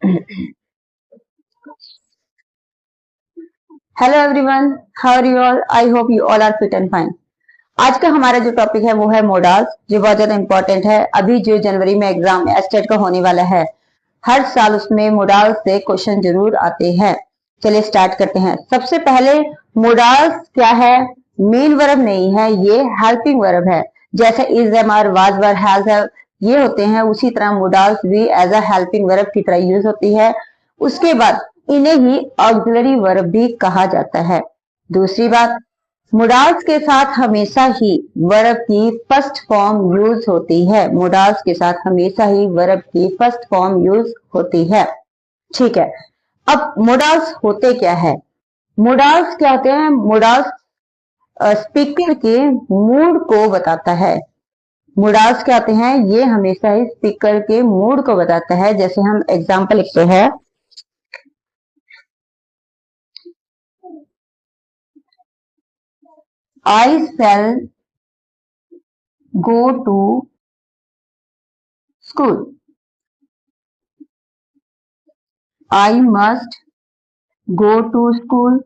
Hello everyone, how are you all? I hope you all are fit and fine. आज का हमारा जो topic है वो है मोडाल्स, जो बहुत ज्यादा इंपॉर्टेंट है। अभी जो जनवरी में एग्जाम एस्टेट का होने वाला है, हर साल उसमें मोडाल्स से क्वेश्चन जरूर आते हैं। चलिए स्टार्ट करते हैं। सबसे पहले मोडाल्स क्या है? मेन वर्ब नहीं है, ये हेल्पिंग वर्ब है। जैसे is, am, are, was, were, has ये होते हैं, उसी तरह मोडाल्स भी एज अ हेल्पिंग वर्ब की तरह यूज होती है। उसके बाद इन्हें ही ऑक्सिलरी वर्ब भी कहा जाता है। दूसरी बात, मोडाल्स के साथ हमेशा ही वर्ब की फर्स्ट फॉर्म यूज होती है। मोडाल्स के साथ हमेशा ही वर्ब की फर्स्ट फॉर्म यूज होती है। ठीक है। अब मोडाल्स होते क्या है? मोडाल्स क्या होते हैं? मोडाल्स स्पीकर के मूड को बताता है। मोडाल्स क्या होते हैं? ये हमेशा ही स्पीकर के मूड को बताता है। जैसे हम एग्जाम्पल लिखते हैं, I shall go to school. I must go to school.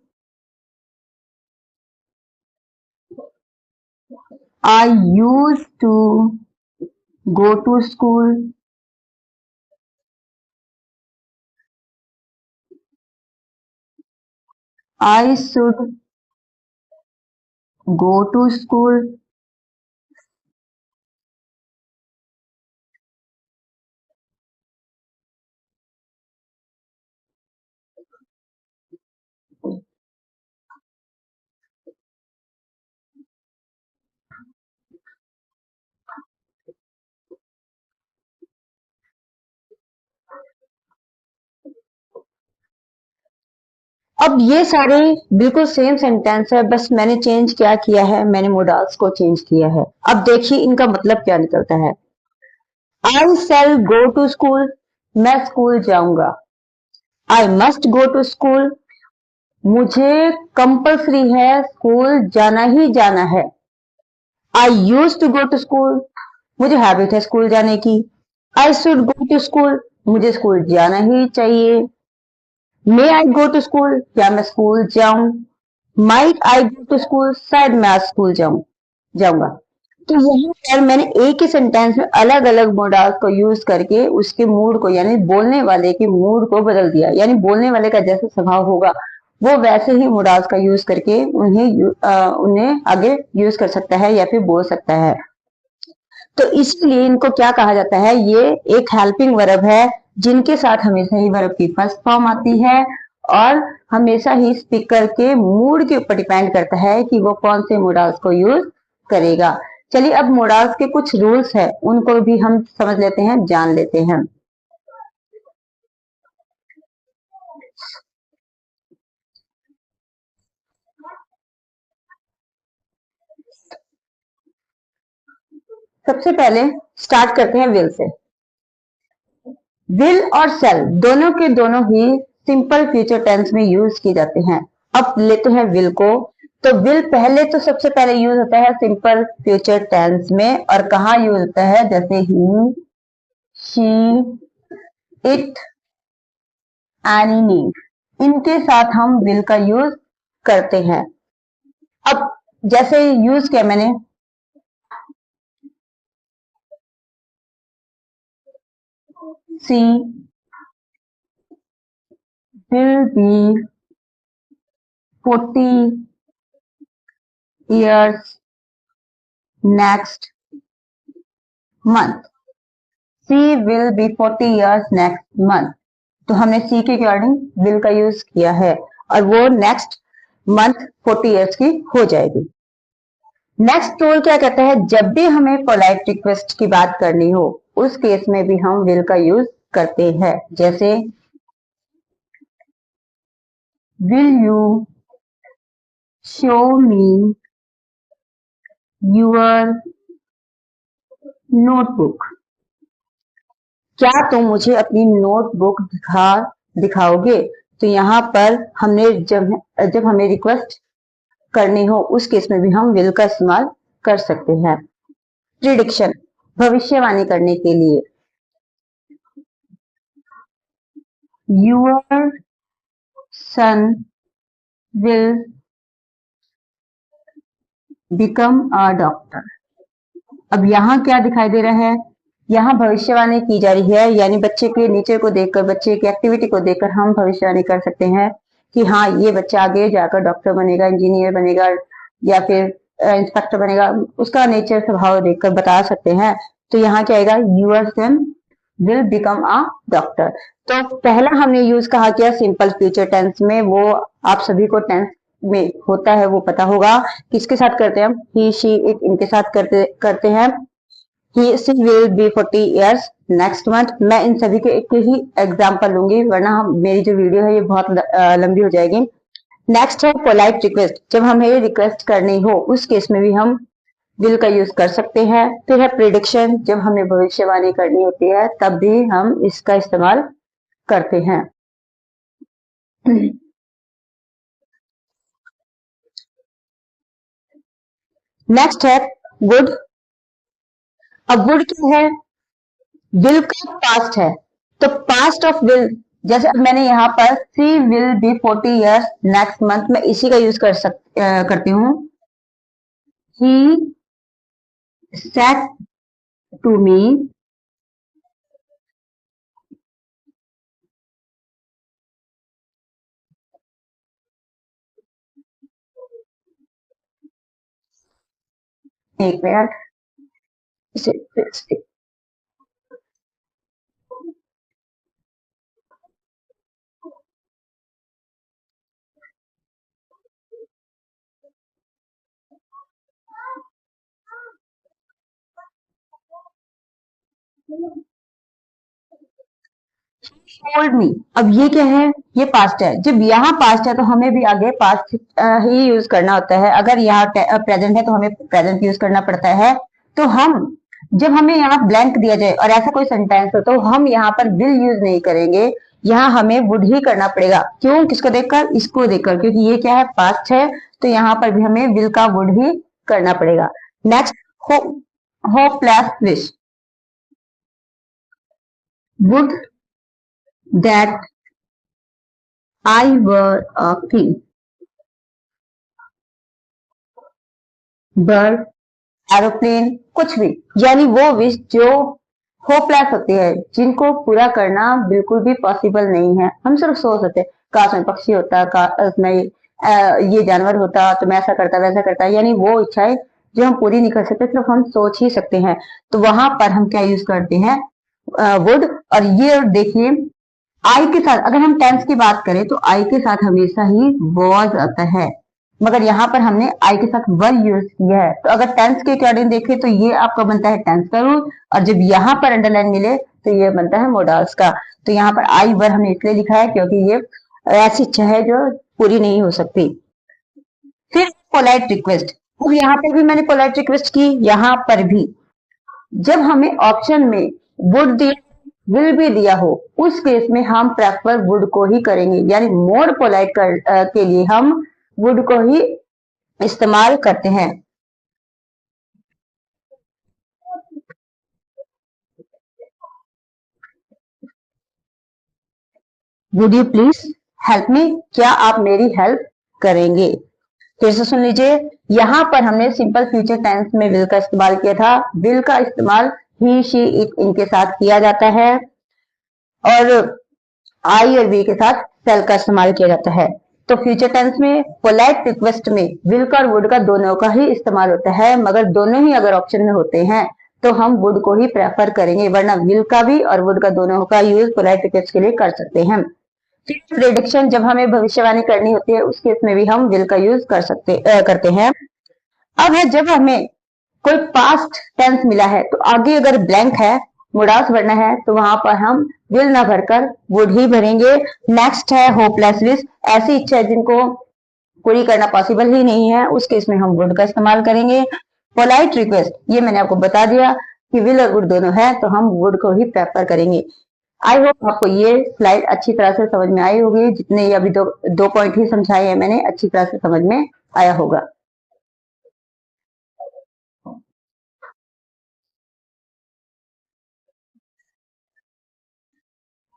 I used to go to school. I should go to school. अब ये सारे बिल्कुल सेम सेंटेंस है, बस मैंने चेंज क्या किया है? मैंने मोडाल्स को चेंज किया है। अब देखिए इनका मतलब क्या निकलता है। I shall go to school, मैं स्कूल जाऊंगा। I must go to school, मुझे कंपल्सरी है, स्कूल जाना ही जाना है। I use to go to school, मुझे हैबिट है स्कूल जाने की। I should go to school, मुझे स्कूल जाना ही चाहिए। मे आई गो टू स्कूल, क्या मैं स्कूल जाऊं? Might I go to school, शायद मैं आज स्कूल जाऊंगा। तो यहाँ पर मैंने एक ही सेंटेंस में अलग अलग मोडाल्स को यूज करके उसके मूड को, यानी बोलने वाले के मूड को बदल दिया। यानी बोलने वाले का जैसा स्वभाव होगा वो वैसे ही मोडाल्स का यूज करके उन्हें आगे यूज कर सकता है या फिर बोल सकता है। तो इसलिए इनको क्या कहा जाता है? ये एक हेल्पिंग वर्ब है, जिनके साथ हमेशा ही वर्ब की फर्स्ट फॉर्म आती है और हमेशा ही स्पीकर के मूड के ऊपर डिपेंड करता है कि वो कौन से मोडाल्स को यूज करेगा। चलिए अब मोडाल्स के कुछ रूल्स है, उनको भी हम समझ लेते हैं, जान लेते हैं। सबसे पहले स्टार्ट करते हैं विल से। विल और शैल दोनों के दोनों ही सिंपल फ्यूचर टेंस में यूज किए जाते हैं। अब लेते हैं विल को। तो विल पहले तो सबसे पहले यूज होता है सिंपल फ्यूचर टेंस में, और कहाँ यूज होता है? जैसे ही, शी, इट, एनी, इनके साथ हम विल का यूज करते हैं। अब जैसे यूज किया मैंने, she will be 40 years next month। She will be 40 years next month। तो हमने सी के अकॉर्डिंग विल का यूज किया है और वो नेक्स्ट मंथ 40 इयर्स की हो जाएगी। नेक्स्ट रूल क्या कहता है? जब भी हमें पोलाइट रिक्वेस्ट की बात करनी हो उस केस में भी हम विल का यूज करते हैं। जैसे will you show me your notebook, क्या तुम मुझे अपनी नोटबुक दिखाओगे? तो यहाँ पर हमने जब हमें रिक्वेस्ट करनी हो उस केस में भी हम विल का इस्तेमाल कर सकते हैं। प्रिडिक्शन, भविष्यवाणी करने के लिए। Your son will become a doctor. अब यहाँ क्या दिखाई दे रहा है, यहाँ भविष्यवाणी की जा रही है, यानी बच्चे के नेचर को देखकर, बच्चे की एक्टिविटी को देखकर हम भविष्यवाणी कर सकते हैं कि हाँ ये बच्चा आगे जाकर डॉक्टर बनेगा, इंजीनियर बनेगा या फिर इंस्पेक्टर बनेगा, उसका नेचर स्वभाव देखकर बता सकते हैं। तो यहाँ क्या आएगा, your son will become a doctor. तो पहला हमने यूज कहा किया सिंपल फ्यूचर टेंस में, वो आप सभी को टेंस में होता है वो पता होगा। किसके साथ करते हैं हम, ही शी इट इनके साथ करते हैं। He she will be 40 years next month. मैं इन सभी के एक ही एग्जाम्पल लूंगी, वरना हम मेरी जो वीडियो है ये बहुत लंबी हो जाएगी। नेक्स्ट है पोलाइट रिक्वेस्ट, जब हमें रिक्वेस्ट करनी हो उस केस में भी हम विल का यूज कर सकते हैं। फिर है प्रिडिक्शन, जब हमें भविष्यवाणी करनी होती है तब भी हम इसका इस्तेमाल करते हैं। नेक्स्ट है वुड। अब वुड क्या है, विल का पास्ट है, तो पास्ट ऑफ विल, जैसे अब मैंने यहाँ पर she will be 40 years next month, मैं इसी का यूज करती हूँ। ही सेट टू मी, एक मिनट इसे टोल्ड मी। अब ये क्या है, ये पास्ट है। जब यहाँ पास्ट है तो हमें भी आगे पास्ट ही यूज करना होता है। अगर यहाँ प्रेजेंट है तो हमें प्रेजेंट यूज करना पड़ता है। तो हम जब हमें यहाँ ब्लैंक दिया जाए और ऐसा कोई सेंटेंस हो तो हम यहाँ पर विल यूज नहीं करेंगे, यहाँ हमें वुड ही करना पड़ेगा। क्यों, किसको देखकर, इसको देखकर, क्योंकि ये क्या है, पास्ट है। तो यहाँ पर भी हमें विल का वुड ही करना पड़ेगा। Next, hope plus wish. Would that I were a king, bird, aeroplane, कुछ भी, यानी वो विश जो होपलेस होती है, जिनको पूरा करना बिल्कुल भी पॉसिबल नहीं है। हम सिर्फ सोच सकते हैं काश में पक्षी होता, काश में ये जानवर होता तो मैं ऐसा करता वैसा करता, यानी वो इच्छाएं जो हम पूरी नहीं कर सकते, सिर्फ हम सोच ही सकते हैं। तो वहां पर हम क्या यूज करते हैं, वुड। और ये देखिए, आई के साथ अगर हम टेंस की बात करें तो आई के साथ हमेशा ही वॉज आता है, मगर यहाँ पर हमने आई के साथ वर यूज किया है। तो अगर टेंस के अकॉर्डिंग देखें तो ये आपका बनता है टेंस का रूल, और जब यहाँ पर अंडरलाइन मिले तो ये बनता है मोडाल्स का। तो यहाँ पर आई वर हमने इसलिए लिखा है क्योंकि ये ऐसी इच्छा है जो पूरी नहीं हो सकती। फिर पोलाइट रिक्वेस्ट, अब यहाँ पर भी मैंने पोलाइट रिक्वेस्ट की, यहाँ पर भी जब हमें ऑप्शन में वुड दिया, विल भी दिया हो, उस केस में हम प्रेफर वुड को ही करेंगे, यानी मोर पोलाइट के लिए हम वुड को ही इस्तेमाल करते हैं। Would you please help me, क्या आप मेरी हेल्प करेंगे। फिर से सुन लीजिए, यहाँ पर हमने सिंपल फ्यूचर टेंस में विल का इस्तेमाल किया था। विल का इस्तेमाल ही शी इट इनके साथ किया जाता है, और आई और वी के साथ सेल का इस्तेमाल किया जाता है। तो फ्यूचर टेंस में पोलाइट रिक्वेस्ट में विल का और वुड का दोनों का ही इस्तेमाल होता है, मगर दोनों ही अगर ऑप्शन में होते हैं तो हम वुड को ही प्रेफर करेंगे, वरना विल का भी और वुड का दोनों का यूज पोलाइट रिक्वेस्ट के लिए कर सकते हैं। फिर प्रेडिक्शन, जब हमें भविष्यवाणी करनी होती है उस केस में भी हम विल का यूज करते हैं। अब है जब हमें कोई पास्ट टेंस मिला है तो आगे अगर ब्लैंक है, मुडास भरना है, तो वहां पर हम विल ना भरकर वुड ही भरेंगे। नेक्स्ट है होपलेस विश, ऐसी इच्छा है जिनको पूरी करना पॉसिबल ही नहीं है, उस केस में हम वुड का इस्तेमाल करेंगे। पोलाइट रिक्वेस्ट, ये मैंने आपको बता दिया कि विल और वुड दोनों है तो हम वुड को ही प्रेफर करेंगे। आई होप आपको ये स्लाइड अच्छी तरह से समझ में आई होगी, जितने ये अभी दो पॉइंट ही समझाए हैं मैंने, अच्छी तरह से समझ में आया होगा।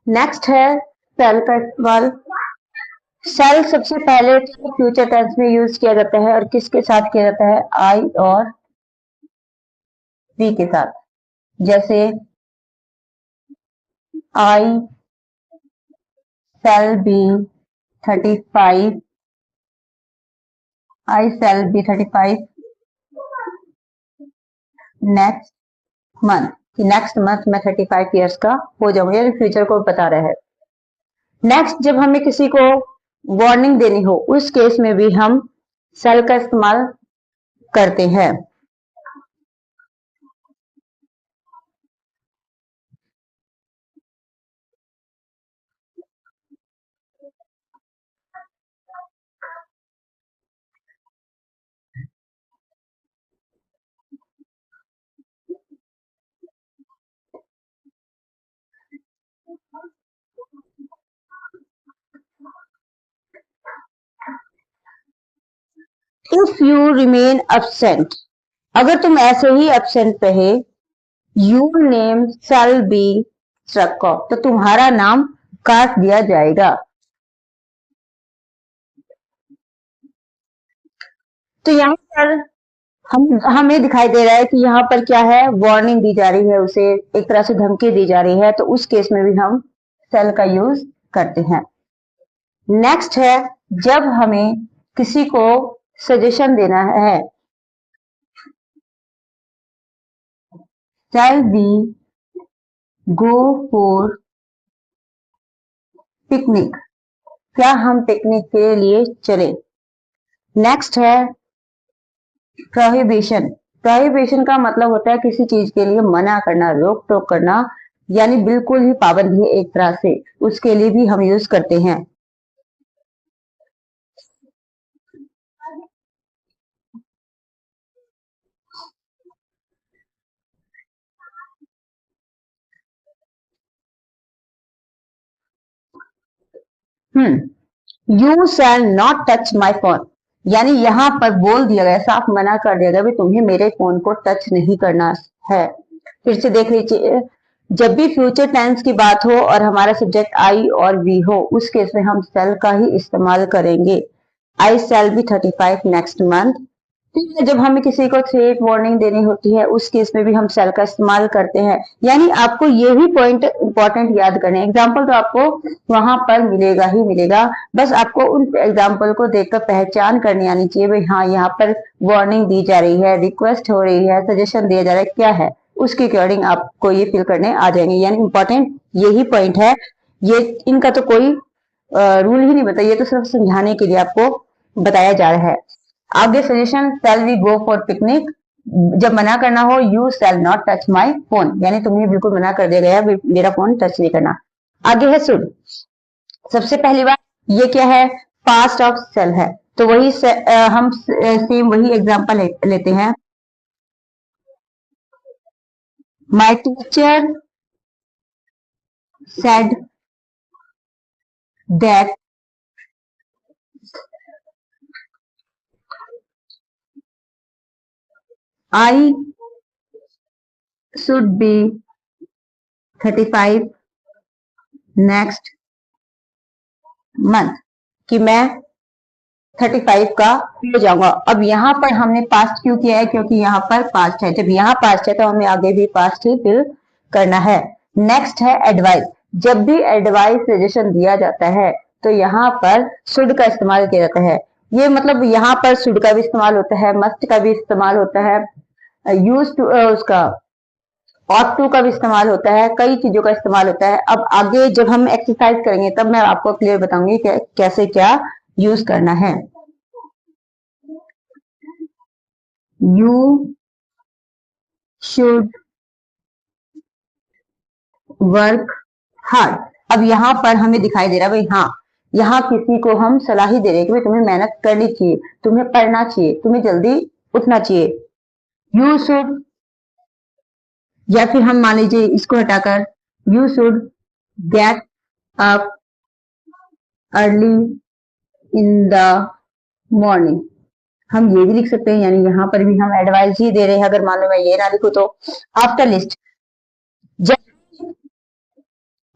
नेक्स्ट है सेल का इस्तेमाल। सेल सबसे पहले तो फ्यूचर टेंस में यूज किया जाता है और किसके साथ किया जाता है, आई और वी के साथ। जैसे आई shall be 35, I shall be 35 next month, कि नेक्स्ट मंथ मैं 35 ईयर्स का हो जाऊंगा, यानी फ्यूचर को बता रहा है। नेक्स्ट, जब हमें किसी को वार्निंग देनी हो उस केस में भी हम shall का इस्तेमाल करते हैं। इफ यू रिमेन absent, अगर तुम ऐसे ही एब्सेंट रहे, your name shall be struck off, तो तुम्हारा नाम काट दिया जाएगा। तो यहाँ पर हमें दिखाई दे रहा है कि यहाँ पर क्या है, वार्निंग दी जा रही है, उसे एक तरह से धमकी दी जा रही है, तो उस केस में भी हम shall का यूज करते हैं। नेक्स्ट है, जब हमें किसी को सजेशन देना है, shall we go for picnic, क्या हम पिकनिक के लिए चले। नेक्स्ट है प्रोहिबिशन। प्रोहिबिशन का मतलब होता है किसी चीज के लिए मना करना, रोक टोक करना, यानी बिल्कुल ही पाबंदी है एक तरह से, उसके लिए भी हम यूज करते हैं। You shall not touch my phone, यानी यहाँ पर बोल दिया गया, साफ मना कर दिया गया भी तुम्हें मेरे फोन को टच नहीं करना है। फिर से देख लीजिए, जब भी फ्यूचर टेंस की बात हो और हमारा सब्जेक्ट आई और वी हो, उस केस में हम शैल का ही इस्तेमाल करेंगे। आई शैल बी 35 नेक्स्ट मंथ। ठीक है, जब हमें किसी को थ्रेट वार्निंग देनी होती है उस केस में भी हम शैल का इस्तेमाल करते हैं। यानी आपको ये ही पॉइंट इंपॉर्टेंट याद करने, एग्जाम्पल तो आपको वहां पर मिलेगा ही मिलेगा, बस आपको उन एग्जाम्पल को देखकर पहचान करनी आनी चाहिए भाई हाँ यहाँ पर वार्निंग दी जा रही है, रिक्वेस्ट हो रही है, सजेशन दिया जा रहा है, क्या है, उसके अकॉर्डिंग आपको ये फिल करने आ जाएंगे। यानी इंपॉर्टेंट यही पॉइंट है, ये इनका तो कोई रूल ही नहीं बताया, ये तो सिर्फ समझाने के लिए आपको बताया जा रहा है। आगे suggestion, shall we go for picnic, जब मना करना हो, you shall not touch my phone, यानी तुम्हें बिल्कुल मना कर दिया गया मेरा फोन टच नहीं करना। आगे है शुड। सबसे पहली बात, ये क्या है, पास्ट ऑफ शैल है, तो वही हम सेम वही एग्जांपल लेते हैं। My teacher said that I should be 35 next month, कि मैं 35 का हो जाऊंगा। अब यहाँ पर हमने पास्ट क्यों किया है, क्योंकि यहाँ पर पास्ट है, जब यहाँ पास्ट है तो हमें आगे भी पास्ट ही फिल करना है। नेक्स्ट है एडवाइस। जब भी एडवाइस सजेशन दिया जाता है तो यहाँ पर शुड का इस्तेमाल किया जाता है। ये मतलब यहाँ पर शुड का भी इस्तेमाल होता है, मस्ट का भी इस्तेमाल होता है, यूज टू उसका ऑट टू का भी इस्तेमाल होता है, कई चीजों का इस्तेमाल होता है। अब आगे जब हम एक्सरसाइज करेंगे तब मैं आपको क्लियर बताऊंगी कि कैसे क्या यूज करना है। You should work hard. अब यहाँ पर हमें दिखाई दे रहा है भाई हाँ, यहाँ किसी को हम सलाह ही दे रहे हैं कि भाई तुम्हें मेहनत करनी चाहिए, तुम्हें पढ़ना चाहिए, तुम्हें जल्दी उठना चाहिए। यू शुड, या फिर हम मान लीजिए इसको हटाकर you should get up early in the morning, हम ये भी लिख सकते हैं, यानी यहाँ पर भी हम एडवाइस ही दे रहे हैं। अगर मान लो मैं ये ना लिखूं तो आफ्टर लिस्ट, जब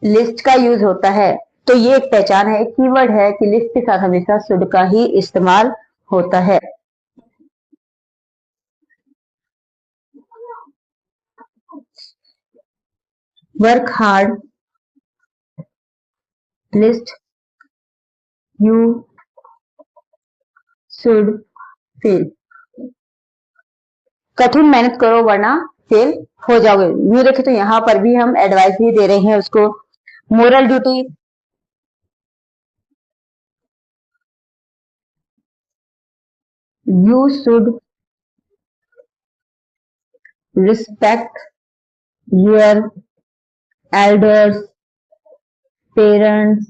लिस्ट का यूज होता है तो ये एक पहचान है, एक कीवर्ड है कि लिस्ट के साथ हमेशा शुड का ही इस्तेमाल होता है। Work hard, list, you should fail. कठिन मेहनत करो वरना फेल हो जाओगे। यूं देखे तो यहाँ पर भी हम एडवाइस ही दे रहे हैं उसको। Moral duty, you should respect your elders, parents,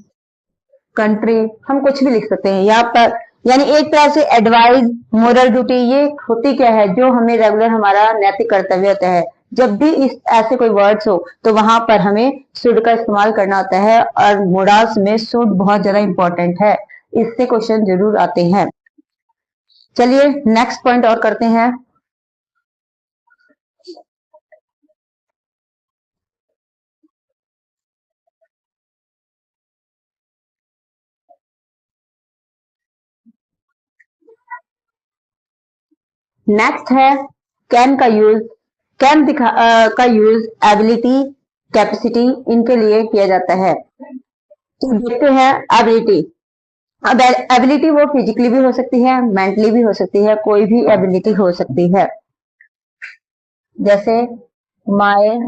country. हम कुछ भी लिख सकते हैं यहाँ पर, यानी एक तरह से एडवाइस, मोरल ड्यूटी ये होती क्या है, जो हमें रेगुलर हमारा नैतिक कर्तव्य होता है। जब भी इस ऐसे कोई वर्ड्स हो तो वहां पर हमें शुड का इस्तेमाल करना होता है, और मोडाल्स में शुड बहुत ज्यादा इंपॉर्टेंट है, इससे क्वेश्चन जरूर आते हैं। चलिए नेक्स्ट पॉइंट और करते हैं। नेक्स्ट है कैन का यूज। कैन का यूज एबिलिटी, कैपेसिटी इनके लिए किया जाता है। तो देखते हैं एबिलिटी। अब एबिलिटी वो फिजिकली भी हो सकती है, मेंटली भी हो सकती है, कोई भी एबिलिटी हो सकती है। जैसे my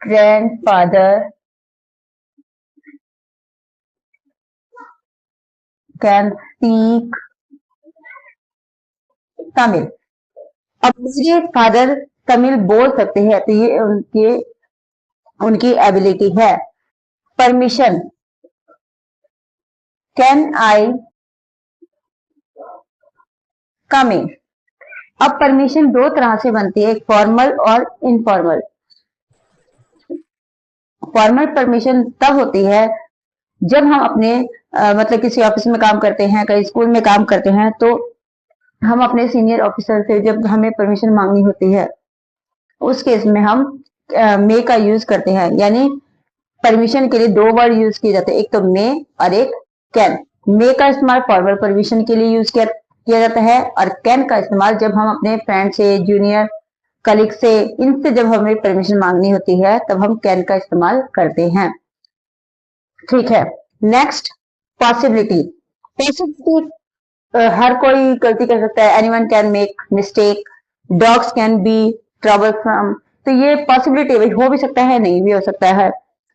grandfather can speak Tamil. अब मेरे फादर तमिल बोल सकते हैं, तो ये उनकी एबिलिटी है। परमिशन, कैन आई कम इन। अब परमिशन दो तरह से बनती है, एक फॉर्मल और इनफॉर्मल। फॉर्मल परमिशन तब होती है जब हम अपने मतलब किसी ऑफिस में काम करते हैं, कहीं स्कूल में काम करते हैं, तो हम अपने सीनियर ऑफिसर से जब हमें परमिशन मांगनी होती है, उस केस में हम मे का यूज करते हैं। यानी परमिशन के लिए दो वर्ड यूज किए जाते हैं, एक तो मे और एक कैन। मे का इस्तेमाल फॉर्मल परमिशन के लिए यूज किया जाता है, और कैन का इस्तेमाल जब हम अपने फ्रेंड से, जूनियर कलीग से, इनसे जब हमें परमिशन मांगनी होती है तब हम कैन का इस्तेमाल करते हैं। ठीक है, नेक्स्ट पॉसिबिलिटी। पॉसिबिलिटी हर कोई गलती कर सकता है, anyone can make mistake, dogs can be trouble from. तो ये पॉसिबिलिटी हो भी सकता है, नहीं भी हो सकता है।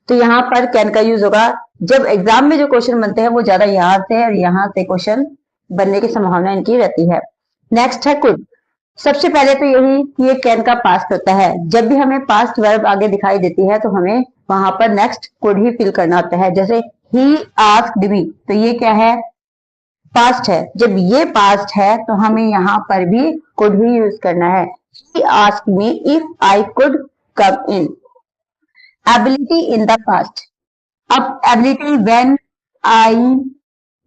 तो यहाँ पर कैन का यूज होगा जब एग्जाम में जो क्वेश्चन बनते हैं वो ज्यादा यहाँ से और यहाँ से क्वेश्चन बनने की संभावना इनकी रहती है। नेक्स्ट है कुड। सबसे पहले तो यही कि ये कैन का पास्ट होता है। जब भी हमें पास्ट वर्ब आगे दिखाई देती है तो हमें वहां पर नेक्स्ट कुड ही फिल करना होता है। जैसे ही आस्क्ड मी, तो ये क्या है, पास्ट है। जब ये पास्ट है तो हमें यहाँ पर भी कुड ही यूज करना है। He asked me if I could come in. Ability in the past. अब ability when I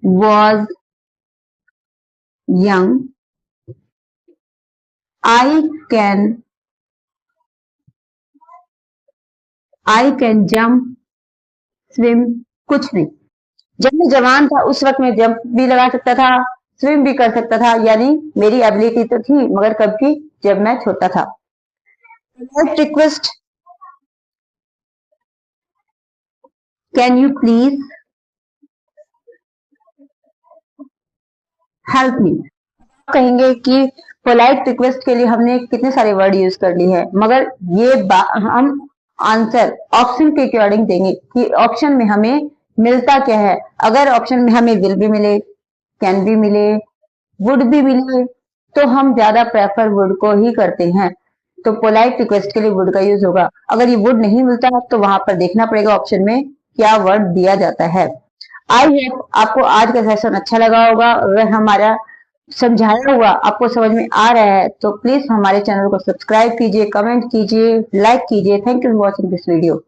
was young, I can jump, swim, कुछ भी। जब मैं जवान था उस वक्त मैं जंप भी लगा सकता था, स्विम भी कर सकता था, यानी मेरी एबिलिटी तो थी, मगर कब की, जब मैं छोटा था। Request, can you please help me. कहेंगे कि पोलाइट रिक्वेस्ट के लिए हमने कितने सारे वर्ड यूज कर लिए हैं, मगर ये हम आंसर ऑप्शन के अकॉर्डिंग देंगे कि ऑप्शन में हमें मिलता क्या है। अगर ऑप्शन में हमें विल भी मिले, कैन भी मिले, वुड भी मिले, तो हम ज्यादा प्रेफर वुड को ही करते हैं। तो पोलाइट रिक्वेस्ट के लिए वुड का यूज होगा। अगर ये वुड नहीं मिलता तो वहां पर देखना पड़ेगा ऑप्शन में क्या वर्ड दिया जाता है। आई होप आपको आज का सेशन अच्छा लगा होगा। अगर हमारा समझाया हुआ आपको समझ में आ रहा है तो प्लीज हमारे चैनल को सब्सक्राइब कीजिए, कमेंट कीजिए, लाइक कीजिए। Thank you for watching this video.